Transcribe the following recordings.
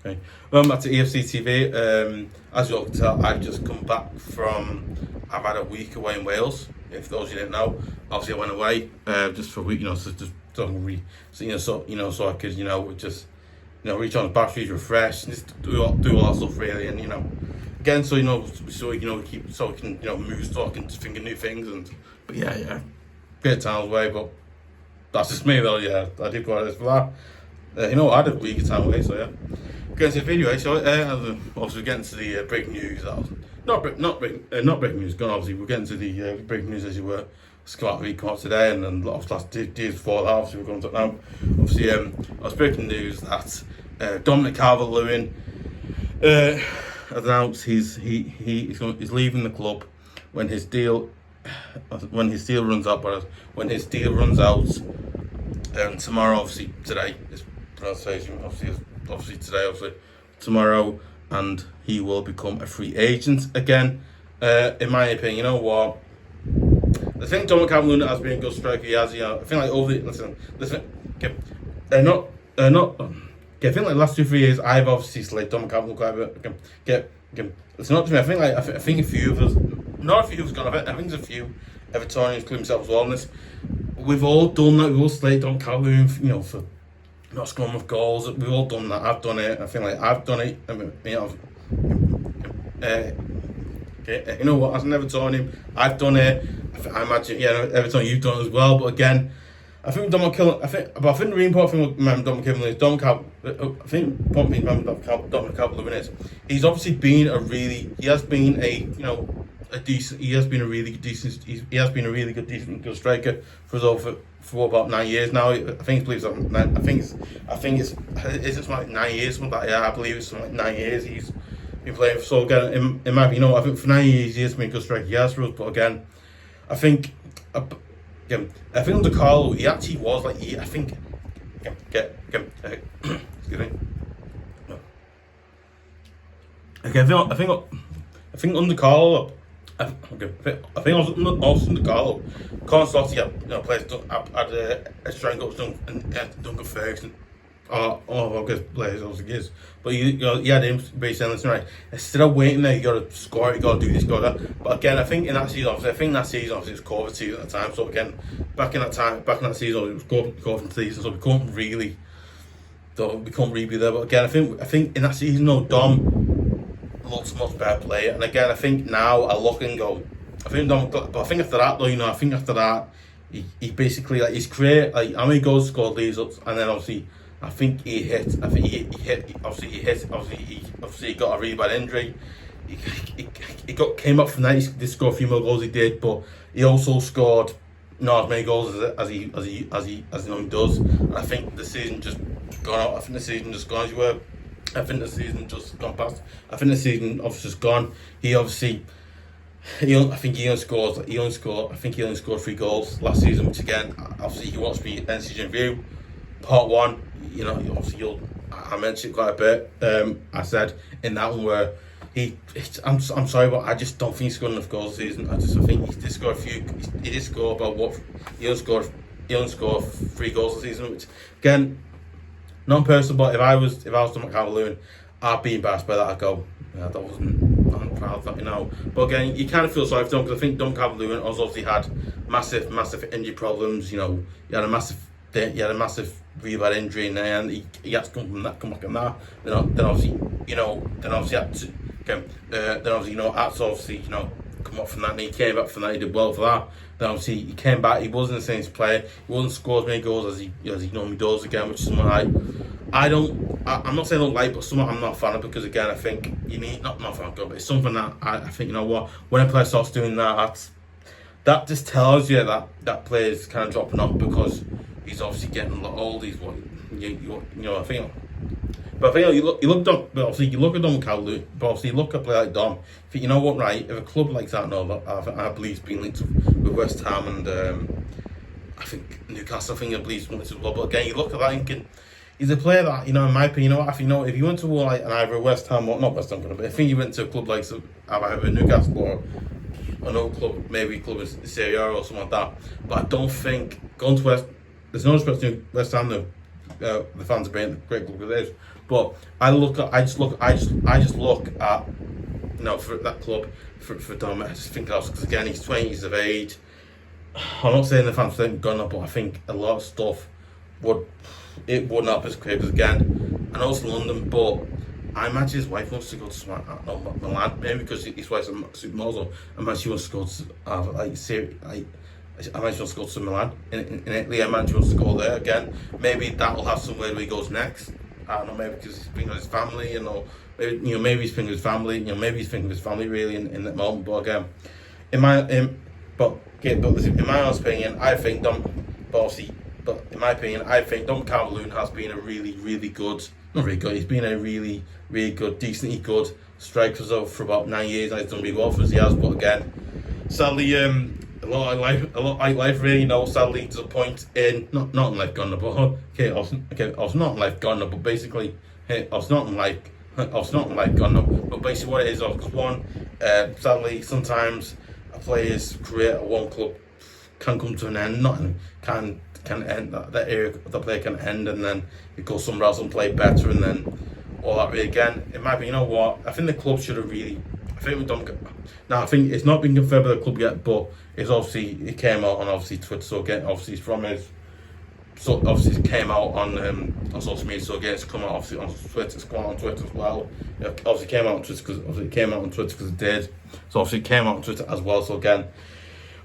Okay. Welcome back to EFC TV. As you all can tell, I've just come back I've had a week away in Wales. If those of you didn't know, obviously I went away just for a week, so I could, recharge batteries, refresh, and just do all that stuff really, and again, so we can move stock and think of new things, but great time away, but that's just me though. Yeah, I did go out for that. I had a week of time away, so yeah. Getting to the video, obviously getting to the breaking news. Not breaking news. Obviously, we're getting to the breaking news as you were. Scott come out today, and then a lot of last days before that. Obviously, we're going to now. Obviously, I was breaking news that Dominic Calvert Lewin announced he's leaving the club when his deal runs out. But when his deal runs out tomorrow, obviously today is pronunciation. Obviously today, tomorrow, and he will become a free agent again. In my opinion, you know what? I think Dominic Calvert has been a good striker. He has, I think like over the I think like last 2-3 years, I've obviously slated Dominic Calvert quite a bit. It's not to me. I think a few of us, not a few of us gone. I think there's a few Evertonians, including myself as well, on this. We've all done that. We've all slated Dominic Calvert, for not scoring enough goals. We've all done that. I've done it. I think like I've done it. You know what? As an Evertonian, I've done it. I imagine, Everton, you've done it as well. But again, I think the really important thing with Dominic Calvert is Dominic Calvert Lewin is he's obviously been a really good striker for about 9 years now. I think it's something like 9 years, something like that. Yeah, I believe it's something like 9 years he's been playing. So again, in my opinion, I think for 9 years he has been a good striker. He has for us, but again, I think under Carlo, he actually was like, excuse me. Okay, I think under Carlo, under Carlo, Constantly players had a strength up Duncan Ferguson. I guess players obviously is, but he had him basically saying, listen, right, instead of waiting there, you got to score it, you got to do this, got that. But again, I think that season, obviously, it was COVID season at the time. So again, back in that season, it was COVID season, so we couldn't really be there. But again, I think in that season, Dom looks much better player. And again, I think now I look and go, I think after that, he basically his career, how many goals scored leads up, and then obviously. He got a really bad injury. He came up from that. He did score a few more goals. He did, but he also scored not as many goals as he normally does. And I think the season just gone out. I think the season just gone as you were. I think the season just gone past. I think the season obviously just gone. He only scored 3 goals last season, which again, obviously he wants to be end season review. Part 1, I mentioned it quite a bit. I said in that one where I'm sorry, but I just don't think he scored enough goals this season. I think he did score a few. He did score about he only scored 3 goals this season, which again, not personal. But if I was Dominic Calvert Lewin, I'd be embarrassed by that. I'd go, that wasn't. I'm proud of that, But again, you kind of feel sorry for him because I think Dominic Calvert Lewin obviously had massive injury problems. He had a massive really bad injury, and then he had to come back on that. Then obviously had to come up from that, and he came back from that. He did well for that. Then obviously he came back. He wasn't the same player. He wasn't scored as many goals as he normally does again, which is something I'm not saying I don't like, but something I'm not a fan of, because again I think you need not a fan of, but it's something that I think when a player starts doing that just tells you that player's kind of dropping off because he's obviously getting a lot old. He's what I think. But I think you look at Dom Calvert, but obviously you look at a player like Dom. If if a club like that, I believe he's been linked with West Ham and I think Newcastle. I believe he's linked as well. But again, you look at that and think he's a player that in my opinion, if you went to either West Ham or not West Ham, but I think you went to a club like either Newcastle or another club, maybe club in Serie A or something like that. But I don't think going to West. There's no respect to West Ham. The fans are being a great club it is, But I just look at for that club for Dom. I just think because again he's 20 years of age. I'm not saying the fans think gonna, but I think a lot of stuff wouldn't help his career because again, I know it's London, but I imagine his wife wants to go to Milan, maybe because his wife's a supermodel. I imagine she wants to go to I imagine she wants to go to Milan in Italy. I imagine she wants to go there again. Maybe that will have somewhere where he goes next. I don't know, maybe because he's thinking of his family, maybe he's thinking of his family, maybe he's thinking of his family really in that moment. But again, in my honest opinion, I think in my opinion, I think Dominic Calvert has been a really good, not really good, he's been a really good, decently good striker for about 9 years, and he's done really well for us, he has, but again, sadly, a lot of life really, sadly to the point in, not in life gone, but, I was not in life gone, but basically, I was not in life gone, but basically what it is, because one, sadly, sometimes a player's career at one club can come to an end, can end, that area of the player can end, and then you go somewhere else and play better, and then all that really again. It might be, I think the club should have really, I think it's not been confirmed by the club yet, but it came out on Twitter, so again, it's from his, so obviously it came out on social media, so again it's come out on Twitter, it's come out on Twitter as well. Obviously it came out on Twitter because it did, so obviously it came out on Twitter as well, so again,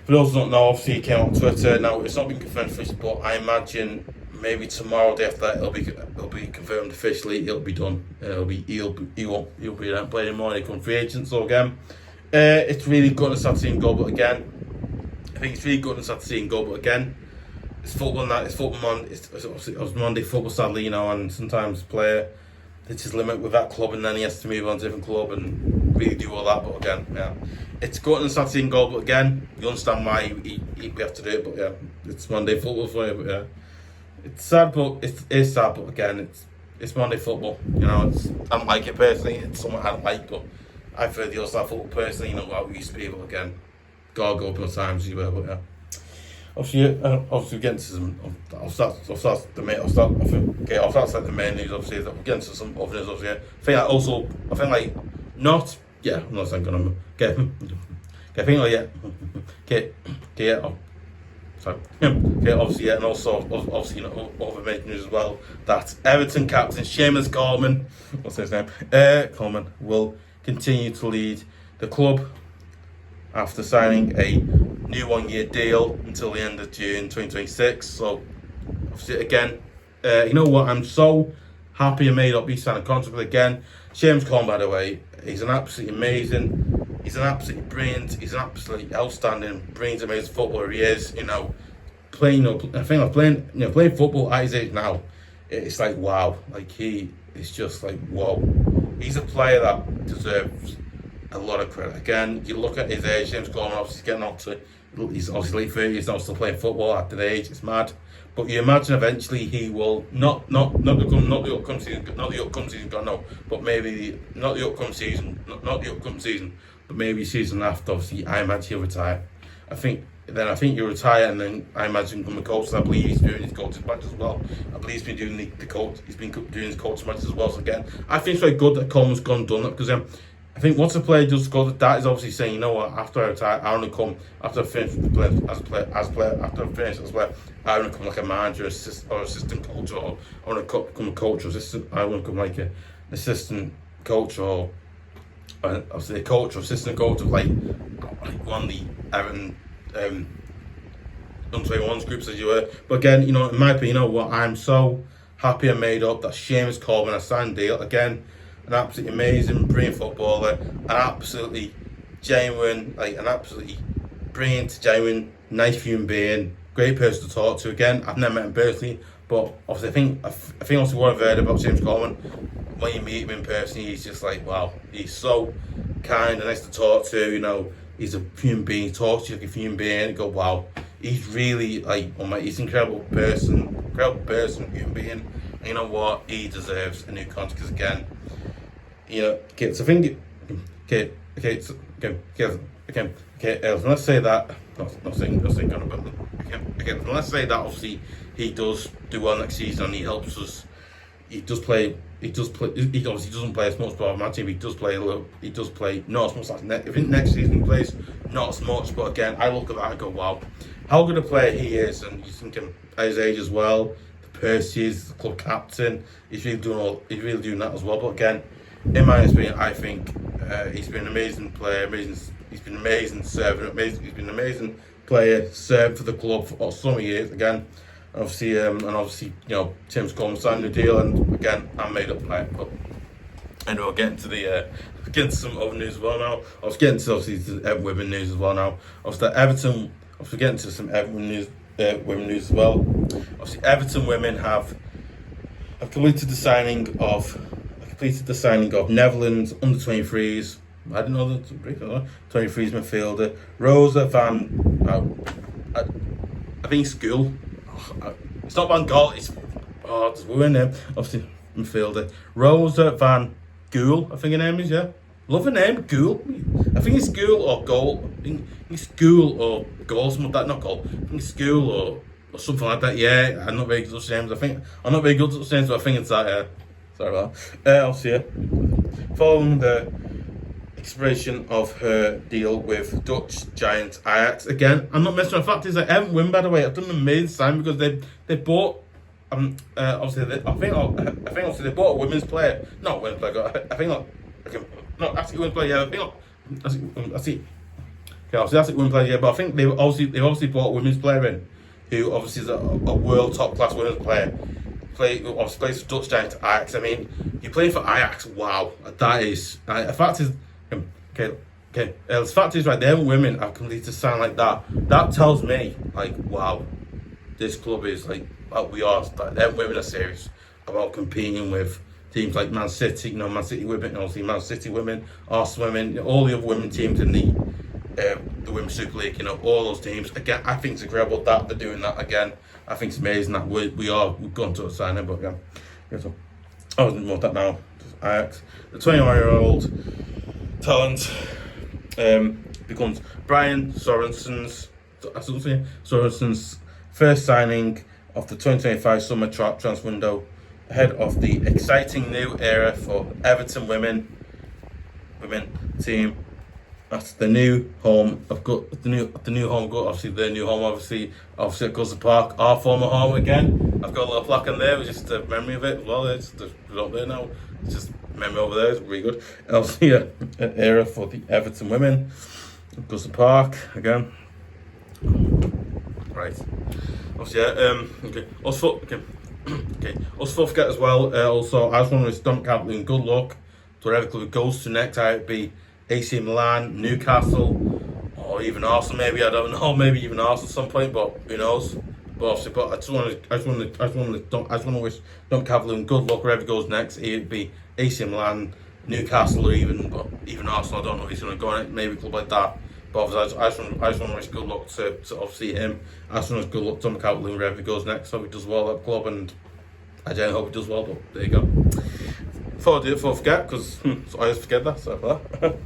for those who don't know, obviously it came out on Twitter. Now it's not been confirmed officially, but I imagine maybe tomorrow, day after that, it'll be confirmed officially. It'll be done. He'll be playing anymore. He becomes free agent. So again, it's really good and sad to see him go. But again, I think it's really good and sad to see him go. But again, it's football. It's football. It's Monday football, sadly, and sometimes player hits his limit with that club, and then he has to move on to a different club and really do all that. But again, yeah, it's good and sad to see him go. But again, you understand why we have to do it. But yeah, it's Monday football for you. But yeah, it's sad, but it's sad. But again, it's Monday football. I don't like it personally. It's something I don't like, but I prefer the other football personally. How it used to be. But again, gotta go up on times you were. But yeah. Obviously, getting to some. I'll start the main news. Obviously, we'll get into some other news. Obviously, I'm not saying gonna get. Sorry. Obviously, and also obviously, other main news as well that Everton captain Seamus Coleman, what's his name? Coleman will continue to lead the club after signing a new 1-year deal until the end of June 2026. So, obviously, again, I'm so happy I made up. He signed a contract again. Seamus Coleman, by the way, he's an absolutely amazing, he's an absolutely brilliant, he's an absolutely outstanding, brilliant, amazing footballer. He is, playing football at his age now. It's like wow, it's just like whoa. He's a player that deserves a lot of credit. Again, you look at his age, James Coleman, obviously getting up to, he's obviously late 30s, he's not still playing football at that age, it's mad. But you imagine eventually he will, not the upcoming season, God no, but maybe not the upcoming season, but maybe season after, obviously, I imagine he'll retire. I think he'll retire, and then I imagine become a coach. I believe he's doing his coaching match as well. I believe he's been doing his coaching matches as well. So again, I think it's very good that Coleman's gone and done that, because I think once a player does go, that is obviously saying, after I retire, I want to come, after I finish as a player, after I finish as well, I want to come like a manager, or assistant coach, or I want to become a coach or assistant. I want to become like an assistant coach, or obviously a coach or assistant coach of like one of the Everton under-21s groups, as you were. But again, in my opinion, I'm so happy I made up that Seamus Coleman has signed a deal again. An absolutely amazing, brilliant footballer, an absolutely genuine, an absolutely brilliant, genuine, nice human being, great person to talk to. Again, I've never met him personally, but obviously I think also what I've heard about James Coleman, when you meet him in person, he's just like, wow, he's so kind and nice to talk to. He's a human being, he talks to you like a human being, you go, wow, he's really he's an incredible person, human being. And you know what? He deserves a new contract, because again, so I think, let's say that, let's say that obviously he does do well next season and he helps us, he does play. He obviously doesn't play as much, but on my team he does play a little. He does play not as much as I think next season he plays not as much. But again, I look at that and go, wow, how good a player he is, and you think him at his age as well. The Percy's the club captain. He's really doing that as well. But again, in my opinion, I think he's been an amazing player. He's been amazing serving. He's been an amazing player, served for the club for so many years. Again. Obviously, you know, Seamus Coleman signed the deal, and again, I'm made up by it. But anyway, we'll get into some other news as well now. I was getting to obviously the women news as well now. Obviously, Everton. Obviously, getting to some Everton news, women news as well. Obviously, Everton women have completed the signing of Netherlands U23s. I didn't know that 23s midfielder Rosa I think it's gool. It's not Van Gaal, it's weird name. Obviously, midfielder Rosa van Gool, I think her name is, yeah. Love her name, Gool. I think it's gool or goal. I think it's gool or goal, something like that, not goal. I think it's gool or something like that, yeah. I'm not very good at names. I'm not very good at names, but I think it's that, yeah. Sorry about that. Obviously, yeah. Following the expiration of her deal with Dutch giant Ajax. Again, I'm not messing around. The fact is, I haven't won, by the way. I've done an amazing sign because they bought obviously I think obviously they bought a women's player. Not women's player. I think not actually women's player. Yeah, I think I see. Okay, obviously that's a women's player. Yeah, but I think they obviously bought a women's player in who obviously is a world top class women's player. Plays for Dutch giant Ajax. I mean, you're playing for Ajax. Wow, that is. The fact is. Okay. The fact is, right, them women have completed a sign like that. That tells me, like, wow, this club is like we are. Like, them women are serious about competing with teams like Man City. You know, Man City women, obviously Man City women, Arsenal women, all the other women teams in the Women's Super League. You know, all those teams. Again, I think it's incredible that they're doing that again. I think it's amazing that we've gone to a signing, but yeah. So I wasn't want that now. Ajax, the 21-year-old. Talent becomes Brian Sorensen's first signing of the 2025 summer transfer window, ahead of the exciting new era for Everton women team. That's the new home of the new home. Obviously, their new home. Obviously at Goodison Park, our former home again. I've got a little plaque in there with just a memory of it as well. It's up there now. It's just memory over there. It's really good. Obviously, an era for the Everton women. Goodison Park again. Right. Obviously, okay. Also, forget as well. Also, I just want to wish Dominic Calvert good luck to whatever club it goes to next. I'd be AC Milan, Newcastle, or even Arsenal. Maybe I don't know. Maybe even Arsenal at some point, but who knows? But I just want to wish Dominic Calvert good luck wherever he goes next. It'd be AC Milan, Newcastle, or even Arsenal. I don't know if he's going to go on it. Maybe a club like that. But obviously, I just want to wish good luck to obviously him. I just want to wish good luck to Dominic Calvert wherever he goes next. Hope he does well at the club, and I generally hope he does well. But there you go. Before I forget, because I always forget that. So that.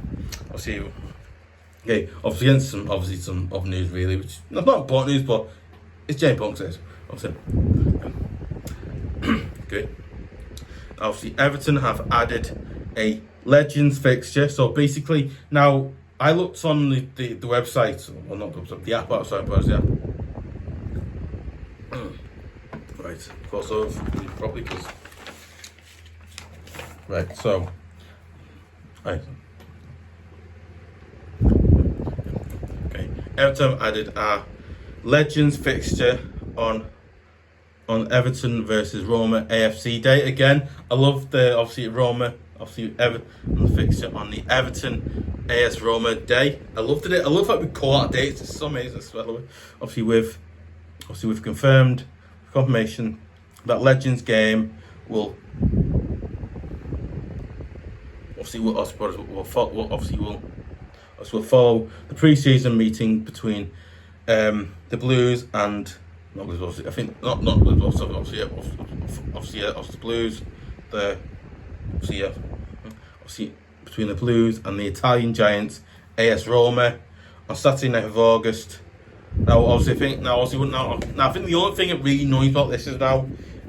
Obviously, okay. Obviously, some other news really, which not important news, but it's Jane Punk says. Obviously, okay. Obviously, Everton have added a Legends fixture. So basically, now I looked on the website, or not the website, the app outside, but yeah. Right, of course, so probably because. Right, so. Right. Okay, Everton added a Legends fixture on Everton versus Roma AFC day. Again, I love the Roma, Everton the fixture on the Everton AS Roma day. I loved it. I love how we call out dates. It's so amazing. Obviously we've confirmation that Legends game will follow the pre-season meeting between the Blues and the Blues. Obviously between the Blues and the Italian giants AS Roma on Saturday night of August. I think the only thing that really annoys about this is now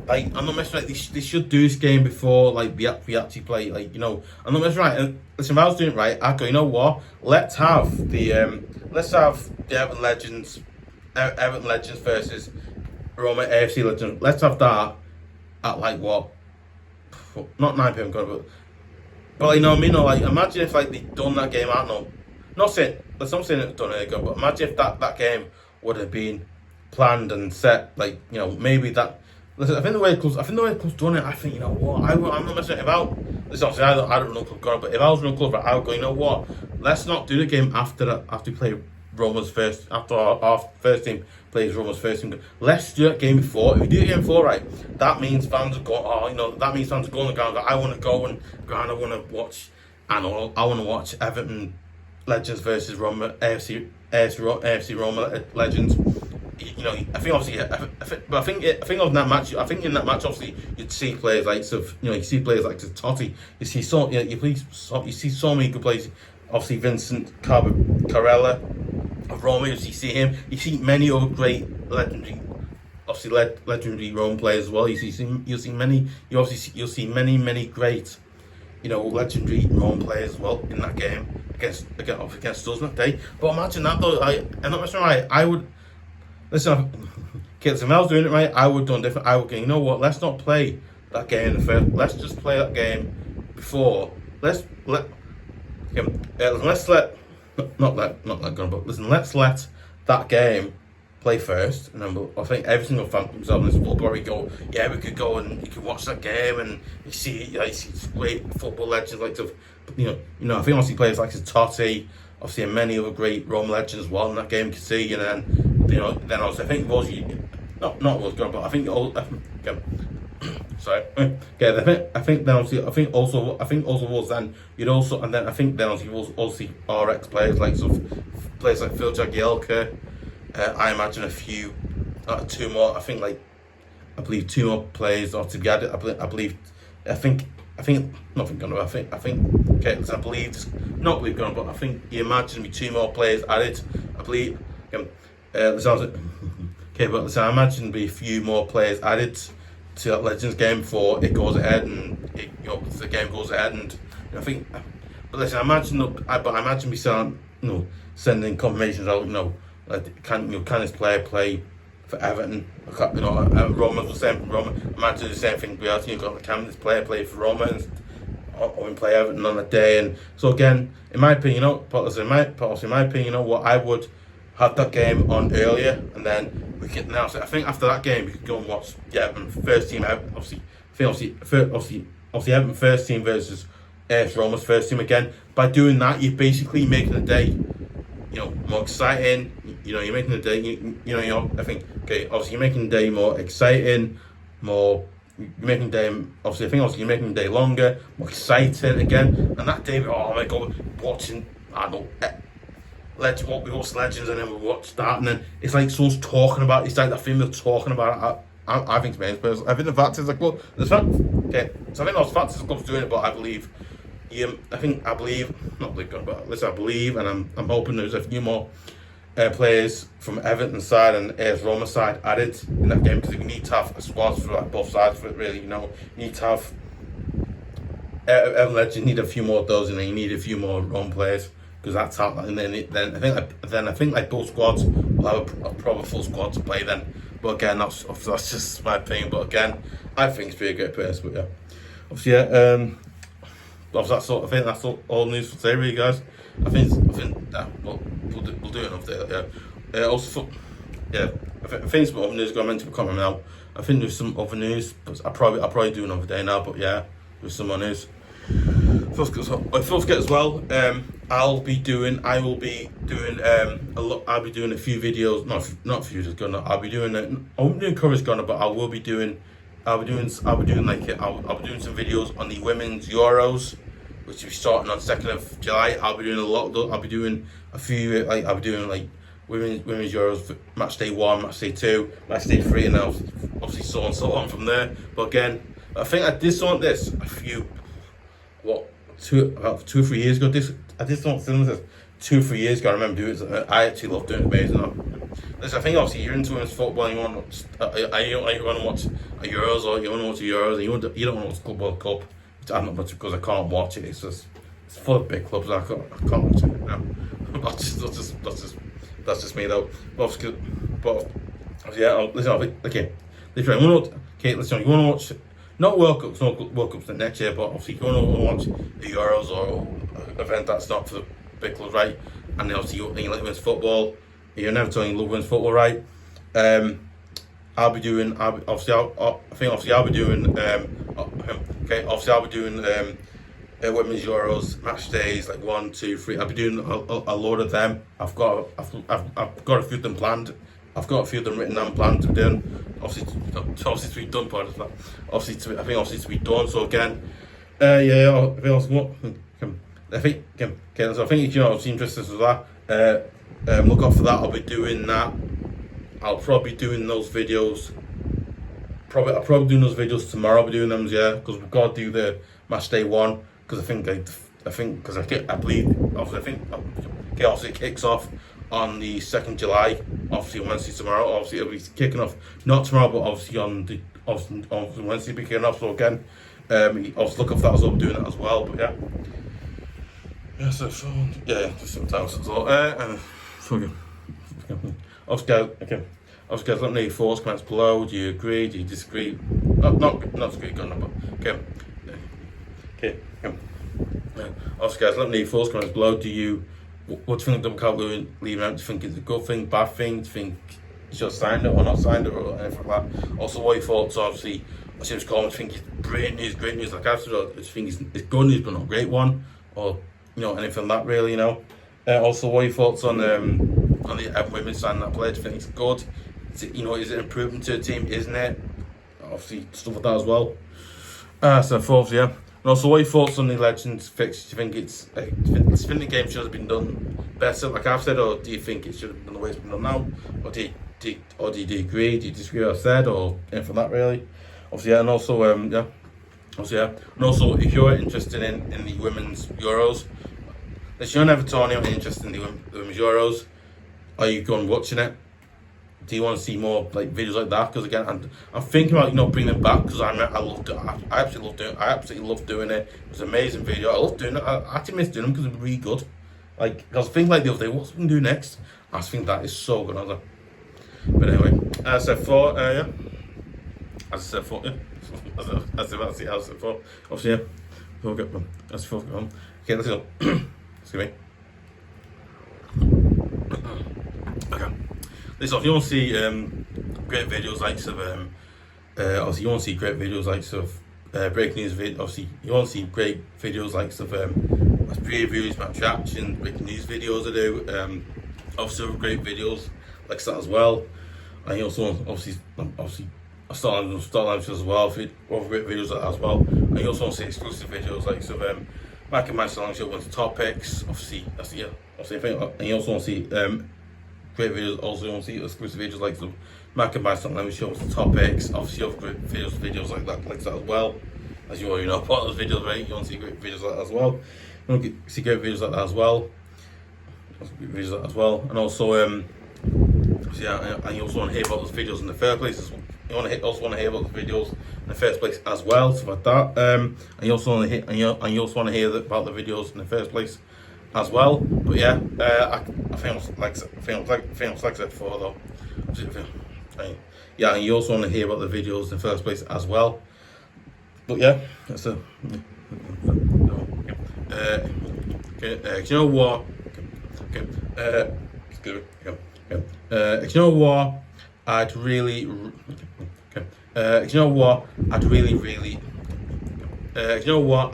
Like, I'm not messing right. They should do this game before like we actually play. Like, you know, I'm not messing right. And listen, if I was doing it right, I'd go, you know what? Let's have the Everton Legends, Everton Legends versus Roma AFC Legends. Let's have that at like what? Not 9 p.m. But like, you know what I mean? Or like, imagine if like they'd done that game. I don't know. Not saying it's done it again, but imagine if that game would have been planned and set. Like, you know, maybe that. Listen, I think the way club's done it, I think, you know what, I'm not messing it about. Listen, obviously, I don't know club God, but if I was running club, I would go, you know what, let's not do the game after we play Roma's first, after our first team plays Roma's first team. Let's do that game before. If we do the game before, right, that means fans are going, that means fans are going to the ground. I want to go and I want to watch, I want to watch Everton Legends versus Roma, AFC Roma Legends. You know, I think obviously, I think in that match, obviously, you'd see players like you see players like Totti. You see you see so many good players. Obviously, Vincent Carella of Roma. You see him. You see many other great legendary Roma players as well. You'll see many great, you know, legendary Roma players as well in that game against us that day. But imagine that though. I'm not messing right. I would. Listen, kids, if I was doing it right, I would have done different. I would go, you know what, let's not play that game in the first. Let's just play that game before. Let's let that game play first, and then I think every single fan himself in this will probably go, yeah, we could go and you can watch that game and you see great football legends like I think obviously players like Totti, obviously and many other great Rome legends as well in that game you can see, and then. Then also I think it was not was going, but I think sorry. Okay, I think then obviously I think also was then you'd also, and then I think then obviously was also RX players like players like Phil Jagielka. I imagine a few, two more. I believe two more players are to be added. I believe you imagine me two more players added. I believe. But I imagine be a few more players added to that Legends game before it goes ahead and the game goes ahead, and I think. But listen, I imagine we sending confirmations out. Can this player play for Everton? Roma was the same. Roma, imagine the same thing. Can this player play for Roma and play Everton on that day? And so again, in my opinion, I would have that game on earlier, and then we can now. So I think after that game, we could go and watch Everton first team. Obviously Everton first team versus AS Roma's first team again. By doing that, you're basically making the day, more exciting. You're making the day. I think obviously you're making the day more exciting, more. You're making the day. You're making the day longer, more exciting again. And that day, oh my god, watching. I don't know. We watch Legends and then we watch that, and then it's like someone's talking about it. It's like that thing they're talking about it. I think it's me personally. I think the fact is like, well, so I think those facts is the club's doing it, but I believe, I believe, and I'm hoping there's a few more players from Everton side and AS Roma side added in that game, because we need to have a squad for both sides for it. Really, you need to have Everton Legends. Need a few more of those, and then you need a few more Roma players. Because that's how, and then I think both squads will have a proper full squad to play then. But again, that's just my opinion. But again, I think it's pretty great players. But yeah, obviously, I think that's all news for today, really, guys. I think we'll do it update. Yeah. I think some other news going meant to be coming now. I think there's some other news, but I'll probably do another day now. But yeah, there's some more news. First get as well. I'll be doing a few videos. Not a few videos gonna. I won't be doing coverage gonna, but I'll be doing some videos on the women's Euros, which will be starting on 2nd of July. I'll be doing a lot of those. I'll be doing a few women's Euros, match day 1, match day 2, match day 3, and then obviously so on and so on from there. But again, I think I did something like this about 2 or 3 years ago. I did something like this 2 or 3 years ago. I remember doing it. I actually love doing it, amazing. listen, I think obviously you're into women's football and you want to watch a Euros, or you want to watch a Euros, and you don't want to watch Club World Cup, which I'm not much because I can't watch it. It's just it's full of big clubs. I can't watch it now. That's just me though. But yeah, listen. Okay, listen. Listen. You want to watch not World Cups, not World Cups next year, but obviously you want to watch the Euros or an event that's not for the big clubs, right? And then obviously you like women's football. You're never telling you love women's football, right? I'll be doing. I'll be doing. Women's Euros match days like 1, 2, 3. I'll be doing a load of them. I've got a few of them planned. I've got a few of them written and planned to be done. Obviously to be done, part of that. I think to be done. So again, I think if you're not interested in that, look out for that. I'll be doing that. I'll probably be doing those videos. I'll probably doing those videos tomorrow. I'll be doing them, yeah, because we've got to do the match day 1. Because I believe obviously it kicks off on the 2nd July. Obviously Wednesday tomorrow. Obviously it'll be kicking off not tomorrow, but obviously on Wednesday be kicking off. So again, obviously look up for that as well. I'm doing that as well. But yeah. Yeah, so just sometimes as well. Obviously, guys, let me know your thoughts, comments below. Do you agree? Do you disagree? Not disagree, but okay. Obviously, guys, let me know your thoughts, comments below. What do you think of Dominic Calvert leaving out? Do you think it's a good thing, bad thing? Do you think you should have signed it or not signed it or anything like that? Also, what your thoughts? Obviously, Seamus Coleman. Do you think it's great news like I've said? Or do you think it's good news but not a great one? Or anything like that really, Also, what are your thoughts on the women signing that player? Do you think it's good? Is it an improvement to the team, isn't it? Obviously, stuff like that as well. So fourth, yeah. And also, what are your thoughts on the Legends fixture? Do you think the game should have been done better, like I've said, or do you think it should have been the way it's been done now? Or do you agree? Do you disagree with what I said, or anything like that really? Obviously, yeah, and also, and also, if you're interested in the women's Euros, if you're an Evertonian and interested in the women's Euros, are you going watching it? Do you want to see more like videos like that? Because again, I'm thinking about bringing them back because I loved it. I absolutely loved doing it. It was an amazing video. I loved doing it. I actually missed doing them because it was really good. Like I was thinking like the other day, what's we gonna do next? I just think that is so good. But anyway, as I said before, yeah. As I said before, yeah. Obviously, yeah. We'll get them. Okay, let's go. Excuse me. Okay. Listen, if you want to see great videos like obviously you want to see great videos like breaking news videos. Obviously, you want to see great videos like previews, match reactions, breaking news videos I do. Obviously, great videos like that as well. And you also obviously I start on as well for other great videos like that as well. And you also want to see exclusive videos like Mac and my song show went to topics. Obviously, and you also want to see great videos. Also, you want to see exclusive videos like some Mac and my song language shows the topics. Obviously, you have great videos like that as well. As you already know, part of those videos, right? You want to see great videos like that as well. You want to see great videos like that as well. And also, and you also want to hear about those videos in the first place. You also want to hear about the videos in the first place as well, stuff like that. And you also want to hear about the videos in the first place as well. But yeah, I think like I said before though. Yeah, and you also want to hear about the videos in the first place as well. But yeah, that's it. You know what? You know what? I'd really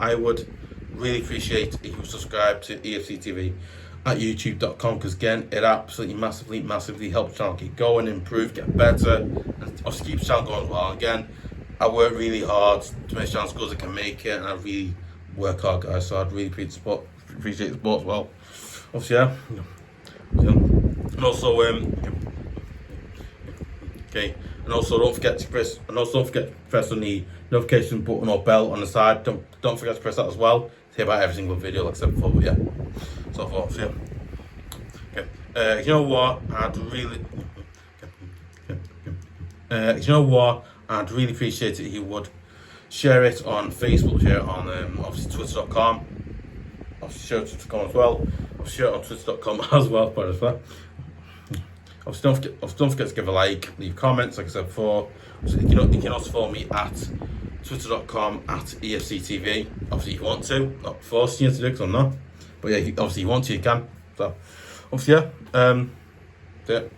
I would really appreciate if you subscribe to EFC TV at youtube.com, because again, it absolutely massively helps the channel keep going, improve, get better, and also keep the channel going as well. Again, I work really hard to make the channel as good as I can make it, and I really work hard, guys, so I'd really appreciate the support as well. Obviously, yeah. And also, and also don't forget to press on the notification button or bell on the side. Don't forget to press that as well to hear about every single video, like I said before. But yeah, so forth. Yeah. Okay. You know what? You know what? I'd really appreciate it if you would share it on Facebook, share it on obviously twitter.com, obviously share it on twitter.com as well, obviously share it on twitter.com as well, but that. Obviously don't forget to give a like, leave comments, like I said before. So you can also follow me at twitter.com at EFCTV. Obviously if you want to, not forcing you to do it because I'm not. But yeah, obviously you want to, you can. So obviously yeah, that's it.